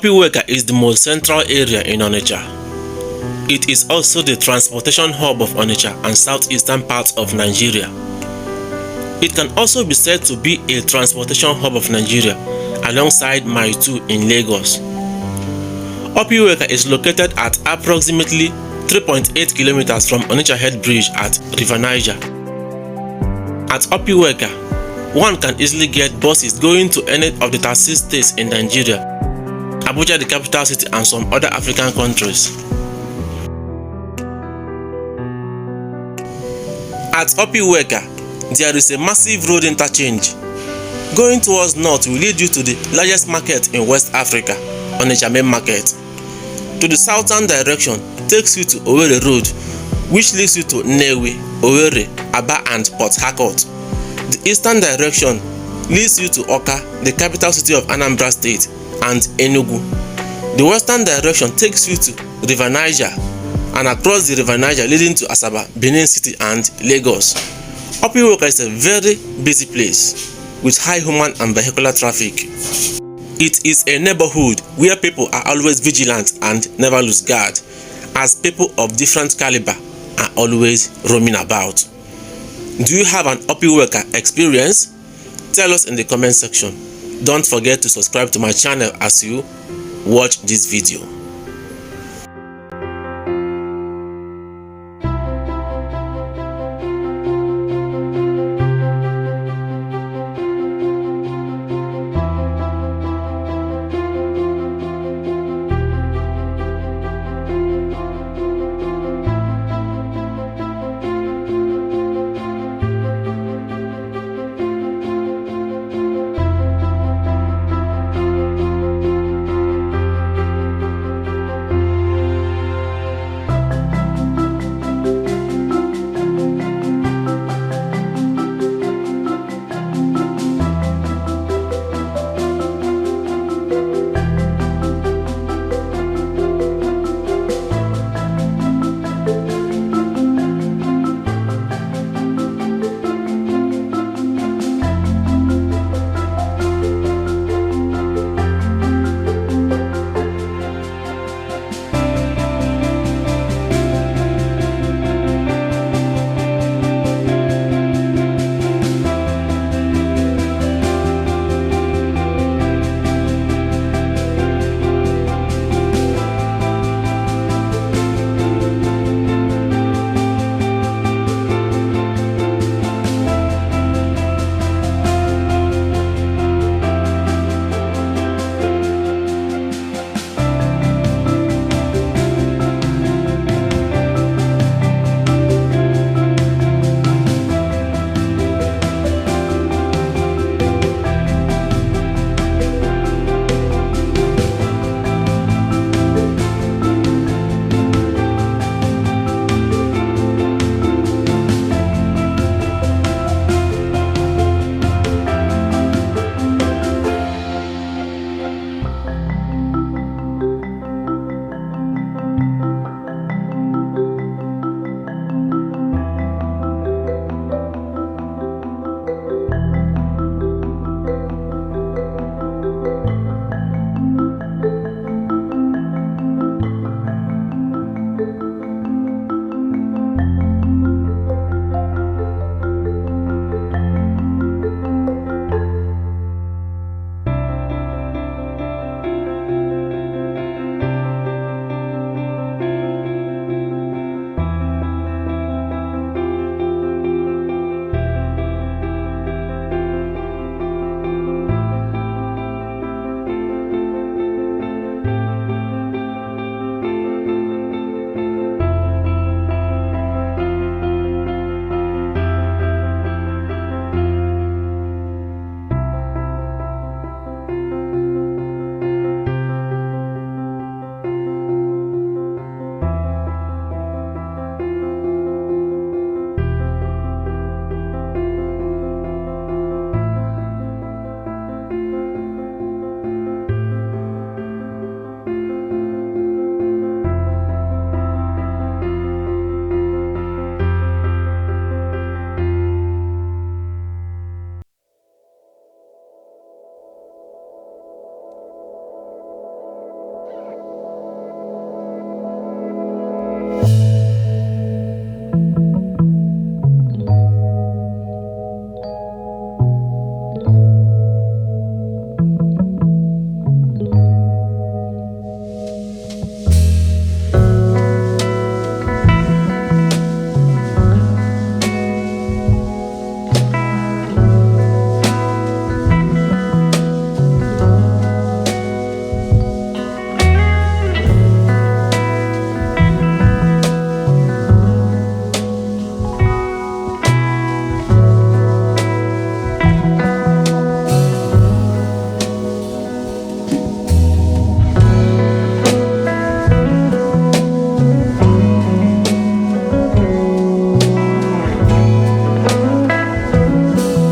Upper Iweka is the most central area in Onitsha. It is also the transportation hub of Onitsha and southeastern parts of Nigeria. It can also be said to be a transportation hub of Nigeria alongside Mile 2 in Lagos. Upper Iweka is located at approximately 3.8 kilometers from Onitsha Head Bridge at River Niger. At Upper Iweka, one can easily get buses going to any of the 36 states in Nigeria, Abuja the capital city, and some other African countries. At Upper Iweka, there is a massive road interchange. Going towards north will lead you to the largest market in West Africa, Onitsha Main Market. To the southern direction takes you to Owerri Road, which leads you to Nnewi, Owerri, Aba and Port Harcourt. The eastern direction leads you to AWKA, the capital city of Anambra State, and Enugu. The western direction takes you to River Niger and across the River Niger leading to Asaba, Benin City and Lagos. Upper Iweka is a very busy place with high human and vehicular traffic. It is a neighborhood where people are always vigilant and never lose guard, as people of different caliber are always roaming about. Do you have an Upper Iweka experience? Tell us in the comment section. Don't forget to subscribe to my channel as you watch this video.